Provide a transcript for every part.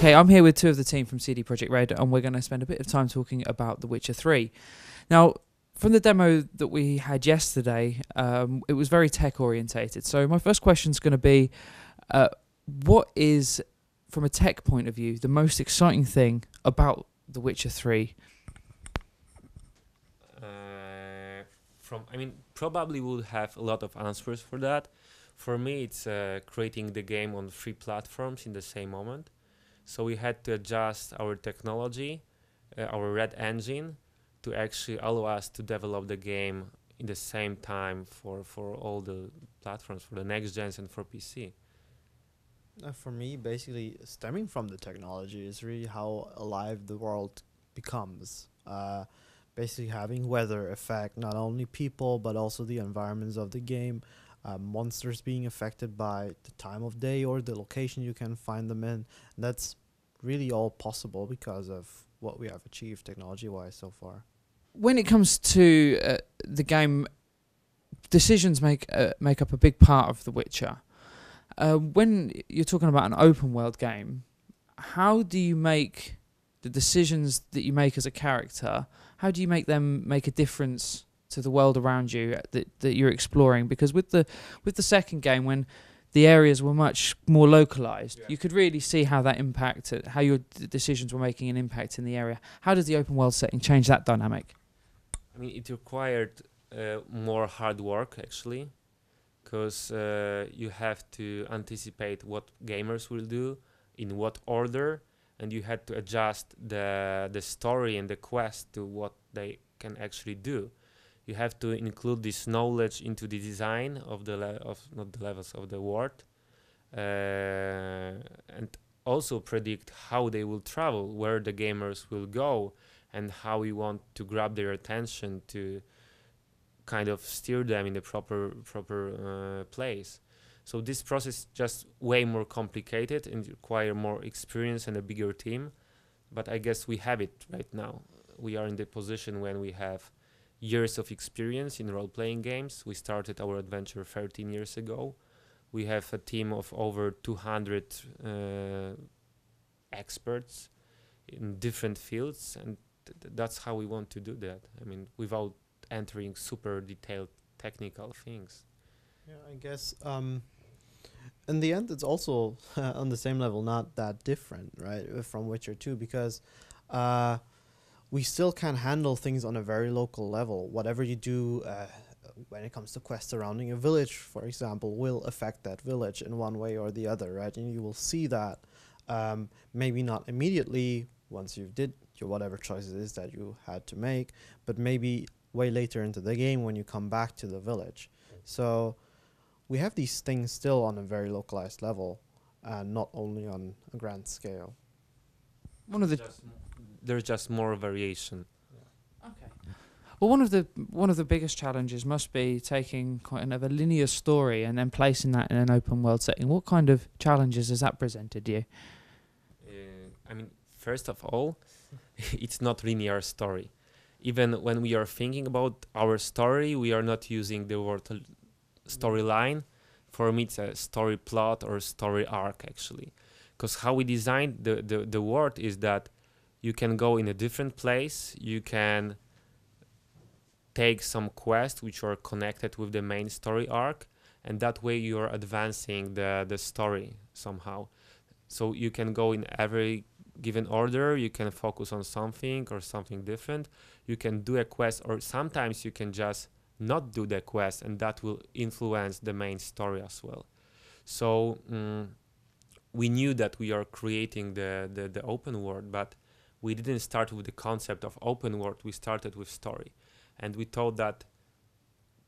Okay, I'm here with two of the team from CD Projekt Red, and we're going to spend a bit of time talking about The Witcher 3. Now, from the demo that we had yesterday, it was very tech-orientated. So my first question is going to be, what is, from a tech point of view, the most exciting thing about The Witcher 3? Probably would have a lot of answers for that. For me, it's creating the game on 3 platforms in the same moment. So we had to adjust our technology, our Red engine, to actually allow us to develop the game in the same time for all the platforms, for the next gens and for PC. For me, basically, stemming from the technology is really how alive the world becomes. Basically having weather affect not only people, but also the environments of the game. Monsters being affected by the time of day or the location you can find them in. And that's really all possible because of what we have achieved technology-wise so far. When it comes to the game, decisions make up a big part of The Witcher. When you're talking about an open world game, how do you make the decisions that you make as a character, how do you make them make a difference to the world around you that you're exploring? Because with the second game, when the areas were much more localized, you could really see how that impacted, how your decisions were making an impact in the area. How does the open world setting change that dynamic? I mean, it required more hard work, actually, because you have to anticipate what gamers will do, in what order, and you had to adjust the story and the quest to what they can actually do. You have to include this knowledge into the design of not the levels of the world, and also predict how they will travel, where the gamers will go, and how we want to grab their attention to kind of steer them in the proper place. So this process is just way more complicated and require more experience and a bigger team. But I guess we have it right now. We are in the position when we have years of experience in role-playing games. We started our adventure 13 years ago. We have a team of over 200 experts in different fields, and that's how we want to do that. I mean, without entering super detailed technical things. Yeah, I guess in the end, it's also on the same level, not that different, right, from Witcher 2, because we still can handle things on a very local level. Whatever you do when it comes to quests surrounding a village, for example, will affect that village in one way or the other, right? And you will see that maybe not immediately once you did your whatever choices it is that you had to make, but maybe way later into the game when you come back to the village. So we have these things still on a very localized level, and not only on a grand scale. There's just more variation. Okay. Well, one of the biggest challenges must be taking kind of a linear story and then placing that in an open world setting. What kind of challenges has that presented you? First of all, it's not linear story. Even when we are thinking about our story, we are not using the word storyline. For me, it's a story plot or story arc, actually. Because how we designed the world is that you can go in a different place, you can take some quests which are connected with the main story arc, and that way you are advancing the story somehow. So you can go in every given order, you can focus on something or something different, you can do a quest, or sometimes you can just not do the quest, and that will influence the main story as well. So we knew that we are creating the open world, but we didn't start with the concept of open world, we started with story. And we thought that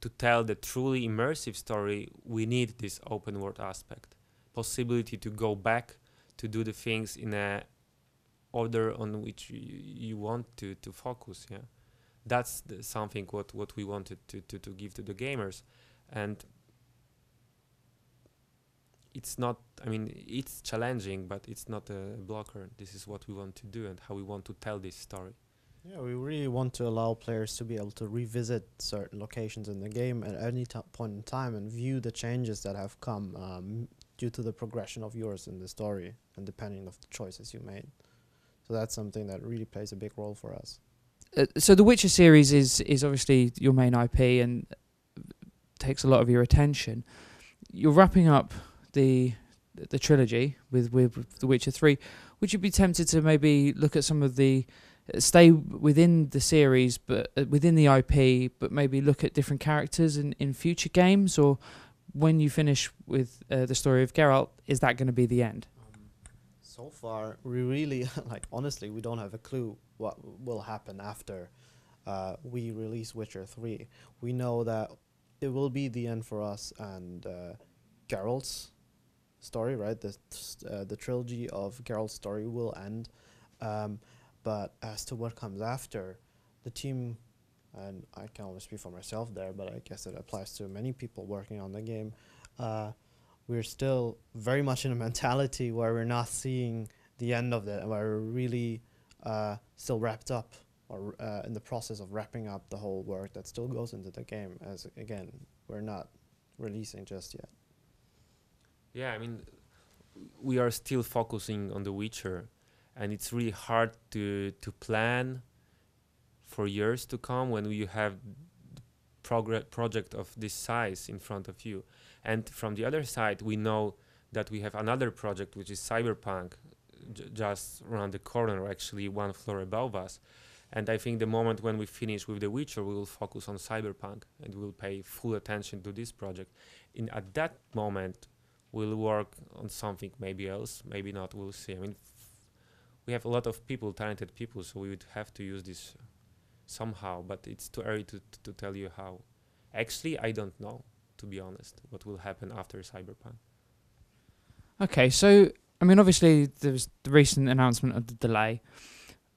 to tell the truly immersive story, we need this open world aspect. Possibility to go back, to do the things in a order on which you want to focus, yeah. That's something what we wanted to give to the gamers. And it's not, it's challenging, but it's not a blocker. This is what we want to do and how we want to tell this story. Yeah, we really want to allow players to be able to revisit certain locations in the game at any point in time and view the changes that have come due to the progression of yours in the story and depending of the choices you made. So that's something that really plays a big role for us. So the Witcher series is obviously your main IP and takes a lot of your attention. You're wrapping up the trilogy with The Witcher 3. Would you be tempted to maybe look at some of the stay within the series but within the IP, but maybe look at different characters in future games? Or when you finish with the story of Geralt, is that going to be the end? So far, we really, honestly, we don't have a clue what will happen after we release Witcher 3. We know that it will be the end for us and Geralt's story, right? The trilogy of Geralt's story will end. But as to what comes after, the team, and I can only speak for myself there, but I guess it applies to many people working on the game, we're still very much in a mentality where we're not seeing the end of it, and where we're really still wrapped up or in the process of wrapping up the whole work that still goes into the game, as again, we're not releasing just yet. Yeah, I mean, we are still focusing on The Witcher, and it's really hard to plan for years to come when you have project of this size in front of you. And from the other side, we know that we have another project, which is Cyberpunk, just around the corner, actually one floor above us. And I think the moment when we finish with The Witcher, we will focus on Cyberpunk and we will pay full attention to this project. At that moment, we'll work on something maybe else, maybe not, we'll see. I mean, we have a lot of people, talented people, so we would have to use this somehow, but it's too early to tell you how. Actually, I don't know, to be honest, what will happen after Cyberpunk. Okay, so, I mean, obviously, there's the recent announcement of the delay.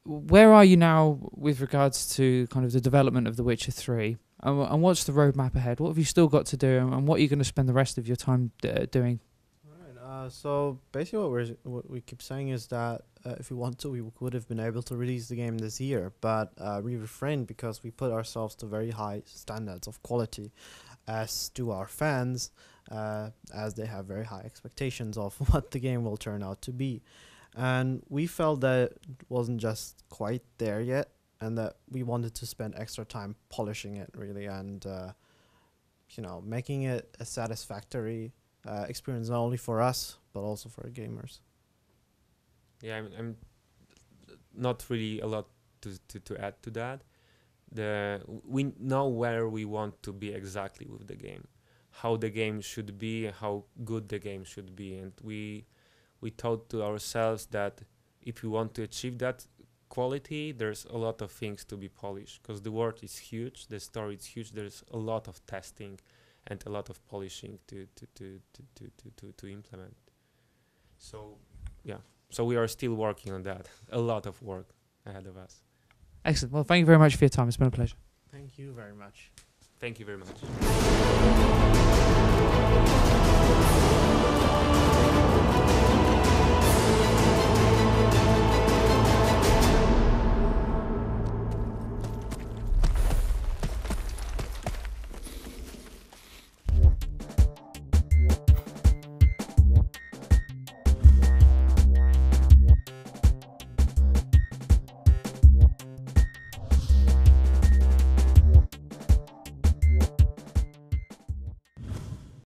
Where are you now with regards to kind of the development of The Witcher 3? And what's the roadmap ahead? What have you still got to do, and what are you going to spend the rest of your time doing? So basically what we keep saying is that if we want to, we would have been able to release the game this year, but we refrained because we put ourselves to very high standards of quality, as do our fans, as they have very high expectations of what the game will turn out to be. And we felt that it wasn't just quite there yet, and that we wanted to spend extra time polishing it, really, and making it a satisfactory experience not only for us but also for gamers. Yeah, I'm not really a lot to add to that. We know where we want to be exactly with the game, how the game should be, how good the game should be, and we thought to ourselves that if we want to achieve that quality, there's a lot of things to be polished, because the world is huge, the story is huge. There's a lot of testing and a lot of polishing to implement. So yeah, so we are still working on that. A lot of work ahead of us. Excellent. Well, thank you very much for your time. It's been a pleasure. Thank you very much. Thank you very much.